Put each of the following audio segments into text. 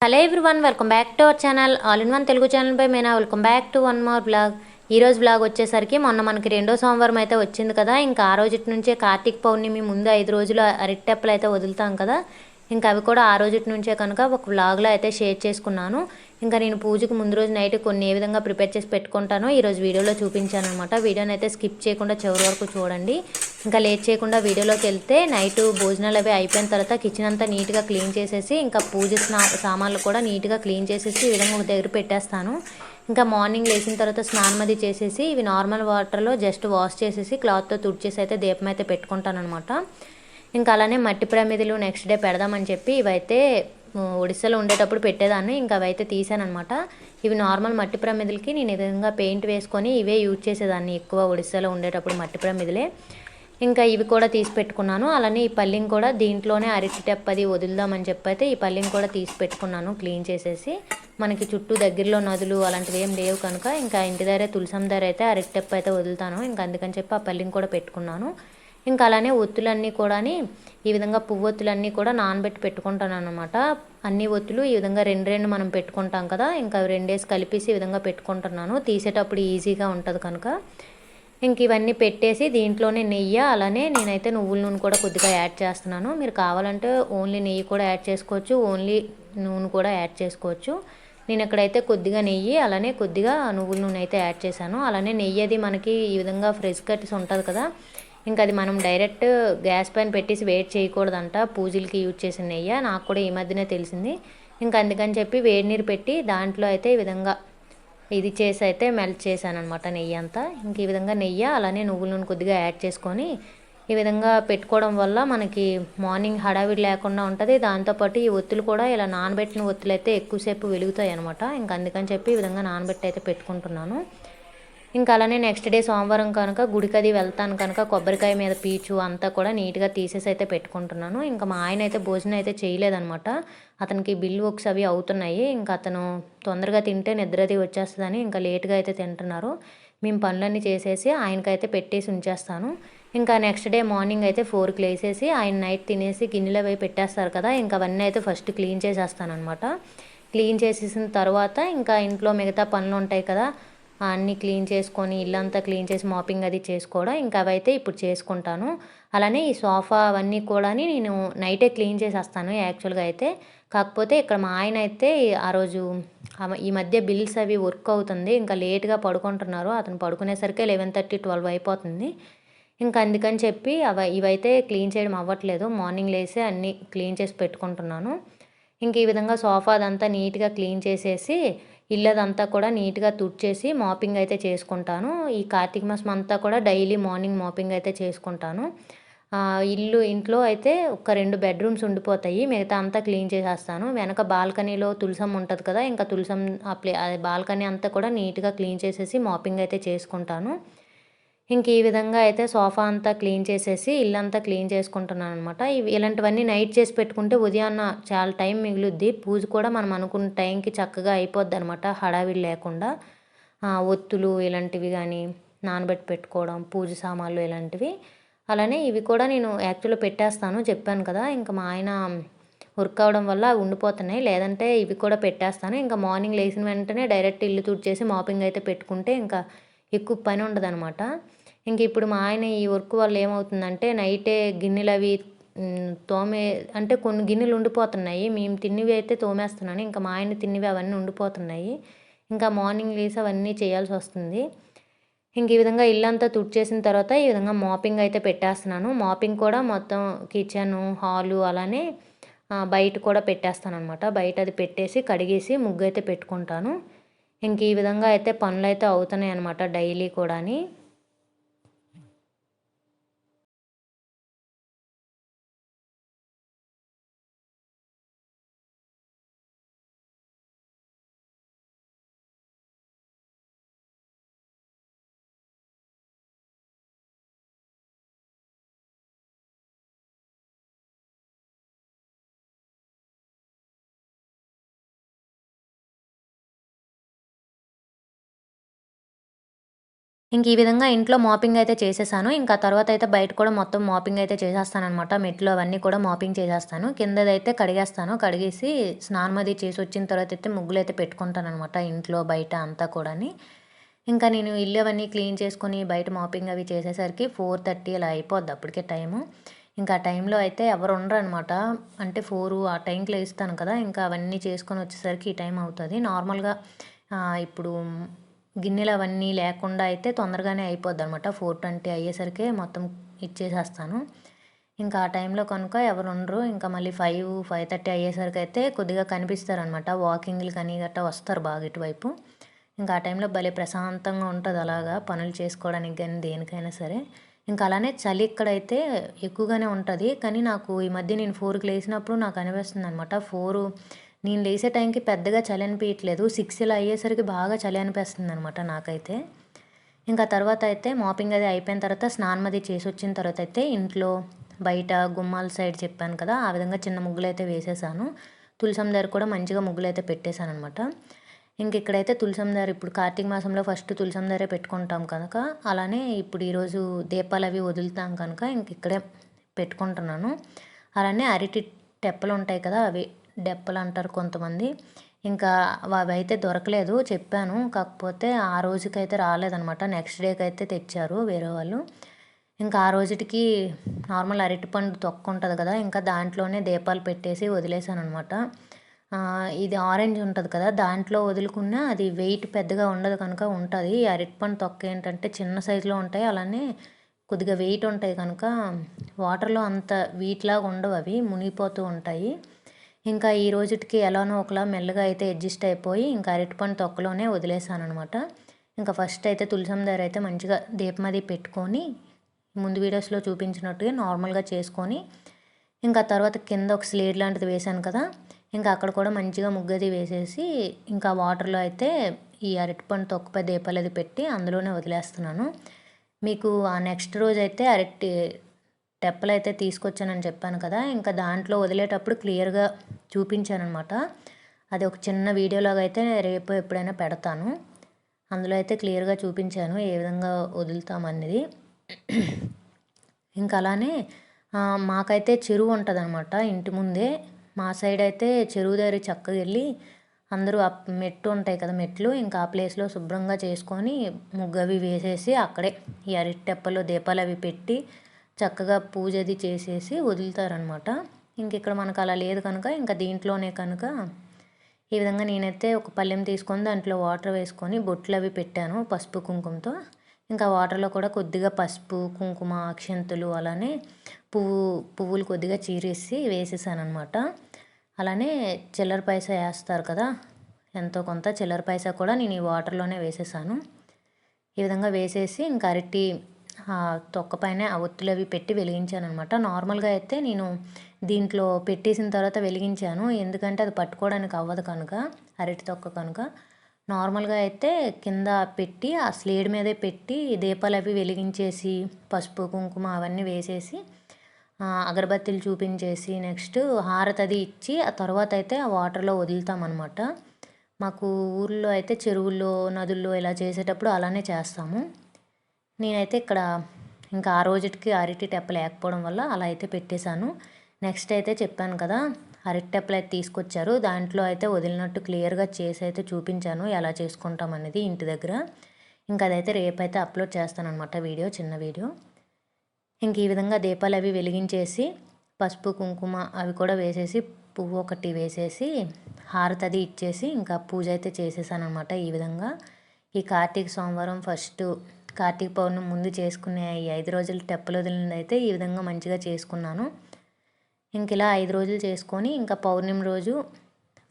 Hello everyone, welcome back to our channel all in one Telugu channel by Meena. Welcome back to one more blog. ఈరోజు blog వచ్చేసరికి మొన్న మనకి రెండో సోమవారం అయితే వచ్చింది కదా. ఇంకా ఆ రోజు నుంచే కార్తీక పౌర్ణమి ముందు 5 రోజులు అరటిటెప్పలు అయితే వదులుతాం కదా. ఇంకా అవి కూడా ఆ రోజు నుంచే కనుక ఒక వ్లాగ్లో అయితే షేర్ చేసుకున్నాను. ఇంకా నేను పూజకు ముందు రోజు నైట్ కొన్ని ఏ విధంగా ప్రిపేర్ చేసి పెట్టుకుంటానో ఈరోజు వీడియోలో చూపించాను అనమాట. వీడియోని అయితే స్కిప్ చేయకుండా చివరి వరకు చూడండి. ఇంకా లేట్ చేయకుండా వీడియోలోకి వెళ్తే నైట్ భోజనాలు అవి అయిపోయిన తర్వాత కిచెన్ అంతా నీట్గా క్లీన్ చేసేసి ఇంకా పూజ సామాన్లు కూడా నీట్గా క్లీన్ చేసేసి ఈ విధంగా ఒక దగ్గర పెట్టేస్తాను. ఇంకా మార్నింగ్ లేచిన తర్వాత స్నానం అది చేసేసి ఇవి నార్మల్ వాటర్లో జస్ట్ వాష్ చేసేసి క్లాత్తో తుడిచేసి అయితే దీపం అయితే పెట్టుకుంటాను అనమాట. ఇంకా అలానే మట్టి ప్రమిదలు నెక్స్ట్ డే పెడదామని చెప్పి ఇవైతే ఒడిస్సాలో ఉండేటప్పుడు పెట్టేదాన్ని. ఇంకా అవైతే తీసానమాట. ఇవి నార్మల్ మట్టి ప్రమిదలకి నేను ఈ విధంగా పెయింట్ వేసుకొని ఇవే యూజ్ చేసేదాన్ని ఎక్కువ ఒడిస్సాలో ఉండేటప్పుడు మట్టి ప్రమిదలే. ఇంకా ఇవి కూడా తీసి పెట్టుకున్నాను. అలానే ఈ పల్లిని కూడా దీంట్లోనే అరటి టెప్పది వదులుదామని చెప్పి అయితే ఈ పల్లిని కూడా తీసి పెట్టుకున్నాను క్లీన్ చేసేసి. మనకి చుట్టూ దగ్గరలో నదులు అలాంటివి ఏం లేవు కనుక ఇంకా ఇంటి దగ్గర తులసం దగ్గర అయితే అరటి టెప్ప అయితే వదులుతాను. ఇంకా అందుకని చెప్పి ఆ పల్లిని కూడా పెట్టుకున్నాను. ఇంకా అలానే ఒత్తులన్నీ కూడా ఈ విధంగా పువ్వొత్తులన్నీ కూడా నానబెట్టి పెట్టుకుంటాను అనమాట. అన్ని ఒత్తులు ఈ విధంగా రెండు మనం పెట్టుకుంటాం కదా. ఇంకా రెండేసి కలిపేసి ఈ విధంగా పెట్టుకుంటున్నాను. తీసేటప్పుడు ఈజీగా ఉంటుంది కనుక. ఇంక ఇవన్నీ పెట్టేసి దీంట్లోనే నెయ్యి అలానే నేనైతే నువ్వుల నూనె కూడా కొద్దిగా యాడ్ చేస్తున్నాను. మీరు కావాలంటే ఓన్లీ నెయ్యి కూడా యాడ్ చేసుకోవచ్చు, ఓన్లీ నూనె కూడా యాడ్ చేసుకోవచ్చు. నేను ఇక్కడైతే కొద్దిగా నెయ్యి అలానే కొద్దిగా నువ్వుల నూనె అయితే యాడ్ చేశాను. అలానే నెయ్యి అది మనకి ఈ విధంగా ఫ్రెష్ కట్టిసి ఉంటుంది కదా. ఇంకా అది మనం డైరెక్ట్ గ్యాస్ పైన పెట్టేసి వేడి చేయకూడదంట పూజలకి యూజ్ చేసిన నెయ్యి. నాకు కూడా ఈ మధ్యనే తెలిసింది. ఇంకా అందుకని చెప్పి వేడి నీరు పెట్టి దాంట్లో అయితే ఈ విధంగా ఇది చేసి అయితే మెల్ట్ చేశాను అనమాట నెయ్యి అంతా. ఇంక ఈ విధంగా నెయ్యి అలానే నువ్వుల నూనె కొద్దిగా యాడ్ చేసుకొని ఈ విధంగా పెట్టుకోవడం వల్ల మనకి మార్నింగ్ హడావిడి లేకుండా ఉంటుంది. దాంతోపాటు ఈ ఒత్తులు కూడా ఇలా నానబెట్టిన ఒత్తులు అయితే ఎక్కువసేపు వెలుగుతాయి అనమాట. ఇంకా అందుకని చెప్పి ఈ విధంగా నానబెట్టి అయితే పెట్టుకుంటున్నాను. ఇంకా అలానే నెక్స్ట్ డే సోమవారం కనుక గుడికది వెళ్తాను కనుక కొబ్బరికాయ మీద పీచు అంతా కూడా నీట్గా తీసేసి అయితే పెట్టుకుంటున్నాను. ఇంకా మా ఆయన అయితే భోజనం అయితే చేయలేదనమాట. అతనికి బిల్ వర్క్స్ అవి అవుతున్నాయి. ఇంకా అతను తొందరగా తింటే నిద్రది వచ్చేస్తుందని ఇంకా లేట్గా అయితే తింటున్నారు. మేము పనులన్నీ చేసేసి ఆయనకైతే పెట్టేసి ఉంచేస్తాను. ఇంకా నెక్స్ట్ డే మార్నింగ్ అయితే 4కి లేసేసి ఆయన నైట్ తినేసి గిన్నెలు అవి పెట్టేస్తారు కదా. ఇంకా అవన్నీ అయితే ఫస్ట్ క్లీన్ చేసేస్తాను అనమాట. క్లీన్ చేసేసిన తర్వాత ఇంకా ఇంట్లో మిగతా పనులు ఉంటాయి కదా, అన్నీ క్లీన్ చేసుకొని ఇల్లంతా క్లీన్ చేసి మాపింగ్ అది చేసుకోవడం ఇంకా అవైతే ఇప్పుడు చేసుకుంటాను. అలానే ఈ సోఫా అవన్నీ కూడా నేను నైటే క్లీన్ చేసేస్తాను యాక్చువల్గా అయితే. కాకపోతే ఇక్కడ మా ఆయన అయితే ఆ రోజు ఈ మధ్య బిల్స్ అవి వర్క్ అవుతుంది. ఇంకా లేట్గా పడుకుంటున్నారు. అతను పడుకునేసరికి 11:30, 12 అయిపోతుంది. ఇంకా అందుకని చెప్పి ఇవైతే క్లీన్ చేయడం అవ్వట్లేదు. మార్నింగ్ లేసి అన్నీ క్లీన్ చేసి పెట్టుకుంటున్నాను. ఇంక ఈ విధంగా సోఫా అదంతా నీట్గా క్లీన్ చేసేసి ఇల్లదంతా కూడా నీట్గా తుడిచేసి మాపింగ్ అయితే చేసుకుంటాను. ఈ కార్తీక మాసం అంతా కూడా డైలీ మార్నింగ్ మాపింగ్ అయితే చేసుకుంటాను. ఇంట్లో అయితే ఒక 2 బెడ్రూమ్స్ ఉండిపోతాయి. మిగతా అంతా క్లీన్ చేసేస్తాను. వెనక బాల్కనీలో తులసం ఉంటుంది కదా. ఇంకా తులసం బాల్కనీ అంతా కూడా నీట్గా క్లీన్ చేసేసి మాపింగ్ అయితే చేసుకుంటాను. ఇంక ఈ విధంగా అయితే సోఫా అంతా క్లీన్ చేసేసి ఇల్లంతా క్లీన్ చేసుకుంటున్నాను అనమాట. ఇలాంటివన్నీ నైట్ చేసి పెట్టుకుంటే ఉదయాన్న చాలా టైం మిగులుద్ది. పూజ కూడా మనం అనుకున్న టైంకి చక్కగా అయిపోద్ది అనమాట, హడావిడి లేకుండా. ఒత్తులు ఇలాంటివి కానీ నానబెట్టి పెట్టుకోవడం, పూజ సామాన్లు ఇలాంటివి. అలానే ఇవి కూడా నేను యాక్చువల్గా పెట్టేస్తాను చెప్పాను కదా. ఇంకా మా ఆయన వర్క్ అవడం వల్ల ఉండిపోతున్నాయి. లేదంటే ఇవి కూడా పెట్టేస్తాను. ఇంకా మార్నింగ్ లేచిన వెంటనే డైరెక్ట్ ఇల్లు తుడిచేసి మాపింగ్ అయితే పెట్టుకుంటే ఇంకా ఎక్కువ పని ఉండదనమాట. ఇంక ఇప్పుడు మా ఆయన ఈ వర్క్ వల్ల ఏమవుతుందంటే నైటే గిన్నెలు అవి అంటే కొన్ని గిన్నెలు ఉండిపోతున్నాయి. మేము తిన్నవి అయితే తోమేస్తున్నాను. ఇంకా మా ఆయన తిన్నవి అవన్నీ ఉండిపోతున్నాయి. ఇంకా మార్నింగ్ లేసి అవన్నీ చేయాల్సి వస్తుంది. ఇంక ఈ విధంగా ఇల్లంతా తుడిచేసిన తర్వాత ఈ విధంగా మాపింగ్ అయితే పెట్టేస్తున్నాను. మాపింగ్ కూడా మొత్తం కిచెను, హాలు అలానే బయట కూడా పెట్టేస్తాను అనమాట. బయట అది పెట్టేసి కడిగేసి ముగ్గు అయితే పెట్టుకుంటాను. ఇంక ఈ విధంగా అయితే పనులు అయితే అవుతున్నాయి అనమాట డైలీ కూడా. ఇంక ఈ విధంగా ఇంట్లో మాపింగ్ అయితే చేసేసాను. ఇంకా తర్వాత అయితే బయట కూడా మొత్తం మాపింగ్ అయితే చేసేస్తాననమాట. మెట్లు అవన్నీ కూడా మాపింగ్ చేసేస్తాను. కిందదైతే కడిగేస్తాను. కడిగేసి స్నానం అది చేసి వచ్చిన తర్వాత అయితే ముగ్గులైతే పెట్టుకుంటాననమాట ఇంట్లో, బయట అంతా కూడాని. ఇంకా నేను ఇల్లు అవన్నీ క్లీన్ చేసుకొని బయట మాపింగ్ అవి చేసేసరికి 4:30 అలా అయిపోద్ది అప్పటికే టైము. ఇంకా ఆ టైంలో అయితే ఎవరు ఉండరనమాట. అంటే 4 ఆ టైంకి లేస్తాను కదా! ఇంకా అవన్నీ చేసుకొని వచ్చేసరికి ఈ టైం అవుతది. నార్మల్‌గా ఇప్పుడు గిన్నెలు అవన్నీ లేకుండా అయితే తొందరగానే అయిపోద్దనమాట. 4:20 అయ్యేసరికే మొత్తం ఇచ్చేసేస్తాను. ఇంకా ఆ టైంలో కనుక ఎవరు ఉండరు. ఇంకా మళ్ళీ 5, 5:30 అయ్యేసరికైతే కొద్దిగా కనిపిస్తారనమాట. వాకింగ్‌లకని గట్టా వస్తారు బాగా ఇటువైపు. ఇంకా ఆ టైంలో భలే ప్రశాంతంగా ఉంటది అలాగా పనులు చేసుకోవడానికి గానీ, దేనికైనా సరే. ఇంకా అలానే చలి ఇక్కడైతే ఎక్కువగానే ఉంటది. కానీ నాకు ఈ మధ్య నేను 4కి లేసినప్పుడు నాకు అనిపిస్తుందనమాట. నేను లేసే టైంకి పెద్దగా చలి అనిపియట్లేదు. 6 ఇలా అయ్యేసరికి బాగా చలి అనిపిస్తుందనమాట నాకైతే. ఇంకా తర్వాత అయితే మాపింగ్ అది అయిపోయిన తర్వాత స్నానం అది చేసొచ్చిన తర్వాత అయితే ఇంట్లో, బయట గుమ్మాల సైడ్ చెప్పాను కదా! ఆ విధంగా చిన్న ముగ్గులైతే వేసేసాను. తులసమ్మ దగ్గర కూడా మంచిగా ముగ్గులైతే పెట్టేశాననమాట. ఇంక ఇక్కడైతే తులసమ్మ దగ్గర ఇప్పుడు కార్తీక మాసంలో ఫస్ట్ తులసమ్మ దగ్గరే పెట్టుకుంటాం కనుక, అలానే ఇప్పుడు ఈరోజు దీపాలవి వదులుతాం కనుక ఇంక ఇక్కడే పెట్టుకుంటున్నాను. అలానే అరటి టెప్పలుంటాయి కదా! అవి డెప్పలంటారు కొంతమంది. ఇంకా అవైతే దొరకలేదు చెప్పాను. కాకపోతే ఆ రోజుకైతే రాలేదనమాట. నెక్స్ట్ డేకైతే తెచ్చారు వేరే వాళ్ళు. ఇంకా ఆ రోజుటికి నార్మల్ అరటిపండు తొక్కుంటది కదా! ఇంకా దాంట్లోనే దీపాలు పెట్టేసి వదిలేసాననమాట. ఇది ఆరెంజ్ ఉంటది కదా! దాంట్లో వదులుకున్నా అది వెయిట్ పెద్దగా ఉండదు కనుక ఉంటది. ఈ అరటిపండు తొక్క ఏంటంటే చిన్న సైజులో ఉంటాయి. అలానే కొద్దిగా వెయిట్ ఉంటాయి కనుక వాటర్‌లో అంత వీటిలాగా ఉండవవి. మునిగిపోతూ ఉంటాయి. ఇంకా ఈ రోజుటికి ఎలానో ఒకలా మెల్లగా అయితే అడ్జస్ట్ అయిపోయి ఇంకా అరటిపండు తొక్కలోనే వదిలేసాననమాట. ఇంకా ఫస్ట్ అయితే తులసమ్మ దగ్గర అయితే మంచిగా దీపం అది పెట్టుకొని, ముందు వీడియోస్‌లో చూపించినట్టుగా నార్మల్‌గా చేసుకొని, ఇంకా తర్వాత కింద ఒక స్లేట్ లాంటిది వేశాను కదా! ఇంకా అక్కడ కూడా మంచిగా ముగ్గది వేసేసి, ఇంకా వాటర్‌లో అయితే ఈ అరటిపండు తొక్కపై దీపాలది పెట్టి అందులోనే వదిలేస్తున్నాను. మీకు ఆ నెక్స్ట్ రోజైతే టెప్పలైతే తీసుకొచ్చానని చెప్పాను కదా! ఇంకా దాంట్లో వదిలేటప్పుడు క్లియర్‌గా చూపించాననమాట. అది ఒక చిన్న వీడియోలాగా అయితే రేపు ఎప్పుడైనా పెడతాను. అందులో అయితే క్లియర్‌గా చూపించాను ఏ విధంగా వదులుతామనేది. ఇంకా అలానే మాకైతే చెరువు ఉంటదనమాట ఇంటి ముందే. మా సైడ్ అయితే చెరువు దగ్గర చక్కగెళ్ళి అందరూ మెట్టు ఉంటాయి కదా మెట్లు, ఇంకా ఆ ప్లేస్‌లో శుభ్రంగా చేసుకొని ముగ్గవి వేసేసి అక్కడే ఈ అరటి టెప్పలు, దీపాలవి పెట్టి చక్కగా పూజ అది చేసేసి వదులుతారనమాట. ఇంక ఇక్కడ మనకు అలా లేదు కనుక ఇంకా దీంట్లోనే కనుక ఈ విధంగా నేనైతే ఒక పళ్ళెం తీసుకొని దాంట్లో వాటర్ వేసుకొని బొట్లవి పెట్టాను పసుపు, కుంకుమతో. ఇంకా వాటర్‌లో కూడా కొద్దిగా పసుపు, కుంకుమ, అక్షింతలు అలానే పువ్వులు కొద్దిగా చీరేసి వేసేసాననమాట. అలానే చిల్లర పైసా ఏస్తారు కదా! ఎంతో కొంత చిల్లర పైసా కూడా నేను ఈ వాటర్‌లోనే వేసేసాను. ఈ విధంగా వేసేసి ఇంకా తొక్క పైనే ఆ ఒత్తులవి పెట్టి వెలిగించాననమాట. నార్మల్‌గా అయితే నేను దీంట్లో పెట్టేసిన తర్వాత వెలిగించాను. ఎందుకంటే అది పట్టుకోవడానికి అవ్వదు కనుక, అరటి తొక్క కనుక. నార్మల్‌గా అయితే కింద పెట్టి ఆ స్లేడ్ మీదే పెట్టి దీపాలవి వెలిగించేసి, పసుపు, కుంకుమ అవన్నీ వేసేసి, అగరబత్తీలు చూపించేసి నెక్స్ట్ హారతది ఇచ్చి ఆ తర్వాత అయితే ఆ వాటర్‌లో వదులుతామనమాట. మాకు ఊర్లో అయితే చెరువుల్లో, నదుల్లో ఇలా చేసేటప్పుడు అలానే చేస్తాము. నేనైతే ఇక్కడ ఇంకా ఆ రోజుటికి అరటి టెప్ప లేకపోవడం వల్ల అలా అయితే పెట్టేశాను. నెక్స్ట్ అయితే చెప్పాను కదా! అరటి టెప్పలు అయితే తీసుకొచ్చారు. దాంట్లో అయితే వదిలినట్టు క్లియర్‌గా చేసి అయితే చూపించాను ఎలా చేసుకుంటాం అనేది ఇంటి దగ్గర. ఇంకా అదైతే రేపైతే అప్లోడ్ చేస్తాననమాట వీడియో, చిన్న వీడియో. ఇంక ఈ విధంగా దీపాలవి వెలిగించేసి, పసుపు, కుంకుమ అవి కూడా వేసేసి, పువ్వు ఒకటి వేసేసి, హారతది ఇచ్చేసి, ఇంకా పూజ అయితే చేసేసాననమాట ఈ విధంగా. ఈ కార్తీక సోమవారం ఫస్టు కార్తీక పౌర్ణమి ముందు చేసుకునే ఈ 5 రోజులు టెప్పలొదిలిందైతే ఈ విధంగా మంచిగా చేసుకున్నాను. ఇంక ఇలా 5 రోజులు చేసుకొని, ఇంకా పౌర్ణమి రోజు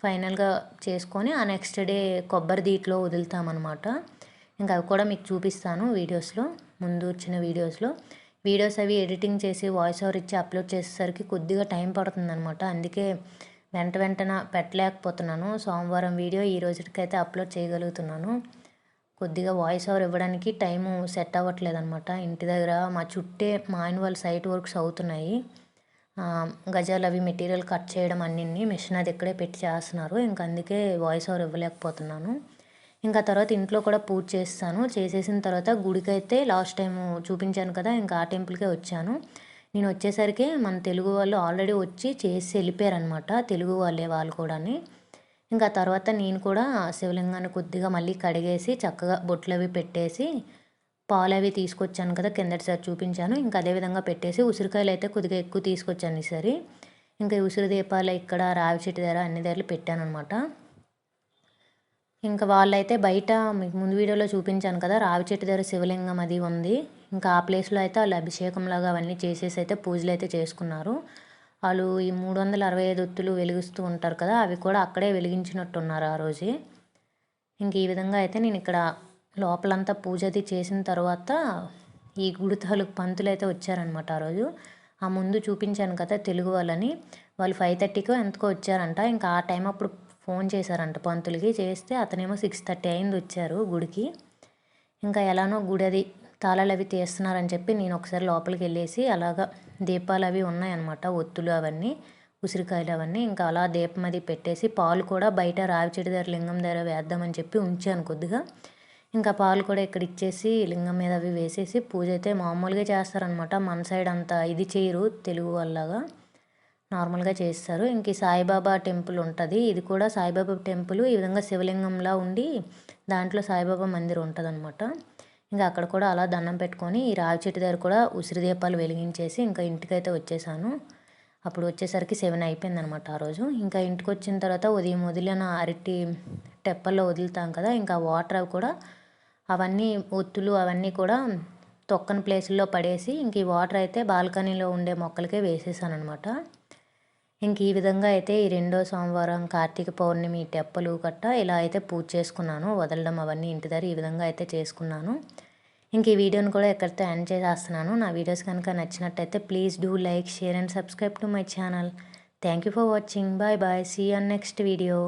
ఫైనల్‌గా చేసుకొని, ఆ నెక్స్ట్ డే కొబ్బరి దీట్లో వదులుతామనమాట. ఇంకా అవి కూడా మీకు చూపిస్తాను వీడియోస్‌లో, ముందు వచ్చిన వీడియోస్‌లో. వీడియోస్ అవి ఎడిటింగ్ చేసి వాయిస్ ఓవర్ ఇచ్చి అప్లోడ్ చేసేసరికి కొద్దిగా టైం పడుతుందనమాట. అందుకే వెంటన పెట్టలేకపోతున్నాను. సోమవారం వీడియో ఈ రోజుటికైతే అప్లోడ్ చేయగలుగుతున్నాను. కొద్దిగా వాయిస్ ఓవర్ ఇవ్వడానికి టైము సెట్ అవ్వట్లేదనమాట. ఇంటి దగ్గర మా చుట్టే మా ఆయన వాళ్ళ సైట్ వర్క్స్ అవుతున్నాయి. గజాలు అవి మెటీరియల్ కట్ చేయడం అన్నిన్ని మిషన్ అది ఇక్కడే పెట్టి చేస్తున్నారు. ఇంక అందుకే వాయిస్ ఓవర్ ఇవ్వలేకపోతున్నాను. ఇంకా తర్వాత ఇంట్లో కూడా పూజ చేస్తాను. చేసేసిన తర్వాత గుడికైతే లాస్ట్ టైము చూపించాను కదా, ఇంకా ఆ టెంపుల్కే వచ్చాను. నేను వచ్చేసరికి మన తెలుగు వాళ్ళు ఆల్రెడీ వచ్చి చేసి వెళ్ళిపోయారనమాట, తెలుగు వాళ్ళు కూడాని. ఇంకా తర్వాత నేను కూడా శివలింగాన్ని కొద్దిగా మళ్ళీ కడిగేసి చక్కగా బొట్లవి పెట్టేసి పాలవి తీసుకొచ్చాను కదా, కిందటిసారి చూపించాను. ఇంకా అదేవిధంగా పెట్టేసి ఉసిరికాయలు అయితే కొద్దిగా ఎక్కువ తీసుకొచ్చాను ఈసారి. ఇంకా ఉసిరి దీపాలు ఇక్కడ రావి చెట్టు దగ్గర అన్ని దగ్గరలు పెట్టాను అనమాట. ఇంకా వాళ్ళైతే బయట మీకు ముందు వీడియోలో చూపించాను కదా, రావి చెట్టు దగ్గర శివలింగం అది ఉంది. ఇంకా ఆ ప్లేస్లో అయితే వాళ్ళు అభిషేకంలాగా అవన్నీ చేసేసి అయితే పూజలు అయితే చేసుకున్నారు. వాళ్ళు ఈ 365 ఒత్తులు వెలిగిస్తూ ఉంటారు కదా, అవి కూడా అక్కడే వెలిగించినట్టున్నారు ఆ రోజే. ఇంక ఈ విధంగా అయితే నేను ఇక్కడ లోపలంతా పూజ అది చేసిన తర్వాత ఈ గుడి తాలూకు పంతులు అయితే వచ్చారనమాట ఆ రోజు. ఆ ముందు చూపించాను కదా తెలుగు వాళ్ళని, వాళ్ళు 5:30కో ఎంతకో వచ్చారంట. ఇంకా ఆ టైం అప్పుడు ఫోన్ చేశారంట పంతులకి, చేస్తే అతనేమో 6:30 అయింది వచ్చారు గుడికి. ఇంకా ఎలానో గుడి అది తాళాలు అవి తీస్తున్నారని చెప్పి నేను ఒకసారి లోపలికి వెళ్ళేసి అలాగా దీపాలు అవి ఉన్నాయన్నమాట, ఒత్తులు అవన్నీ ఉసిరికాయలు అవన్నీ. ఇంకా అలా దీపం అది పెట్టేసి పాలు కూడా బయట రావి చెట్టు దగ్గర లింగం దగ్గర వేద్దామని చెప్పి ఉంచాను కొద్దిగా. ఇంకా పాలు కూడా ఇక్కడ ఇచ్చేసి లింగం మీద అవి వేసేసి పూజ అయితే మామూలుగా చేస్తారనమాట. మన సైడ్ అంతా ఇది చేయరు, తెలుగు వాళ్ళగా నార్మల్గా చేస్తారు. ఇంక సాయిబాబా టెంపుల్ ఉంటుంది, ఇది కూడా సాయిబాబా టెంపుల్. ఈ విధంగా శివలింగంలా ఉండి దాంట్లో సాయిబాబా మందిరం ఉంటుంది అనమాట. ఇంకా అక్కడ కూడా అలా దండం పెట్టుకొని ఈ రావి చెట్టు దగ్గర కూడా ఉసిరి దీపాలు వెలిగించేసి ఇంకా ఇంటికైతే వచ్చేసాను. అప్పుడు వచ్చేసరికి 7 అయిపోయింది అనమాట ఆ రోజు. ఇంకా ఇంటికి వచ్చిన తర్వాత ఉదయం వదిలిన అరటి టెప్పల్లో వదులుతాం కదా, ఇంకా వాటర్ అవి కూడా అవన్నీ ఒత్తులు అవన్నీ కూడా తొక్కని ప్లేసుల్లో పడేసి ఇంక ఈ వాటర్ అయితే బాల్కనీలో ఉండే మొక్కలకే వేసేసాను అనమాట. ఇంక ఈ విధంగా అయితే ఈ 2వ సోమవారం కార్తీక పౌర్ణమి టెప్పలు గట్ట ఇలా అయితే పూజ చేసుకున్నాను. వదలడం అవన్నీ ఇంటి దగ్గర ఈ విధంగా అయితే చేసుకున్నాను. ఇంక ఈ వీడియోని కూడా ఎక్కడితో ఎండ్ చేసేస్తున్నాను. నా వీడియోస్ కనుక నచ్చినట్టయితే please do like, share and subscribe to my channel. Thank you for watching. Bye bye. See you on next video.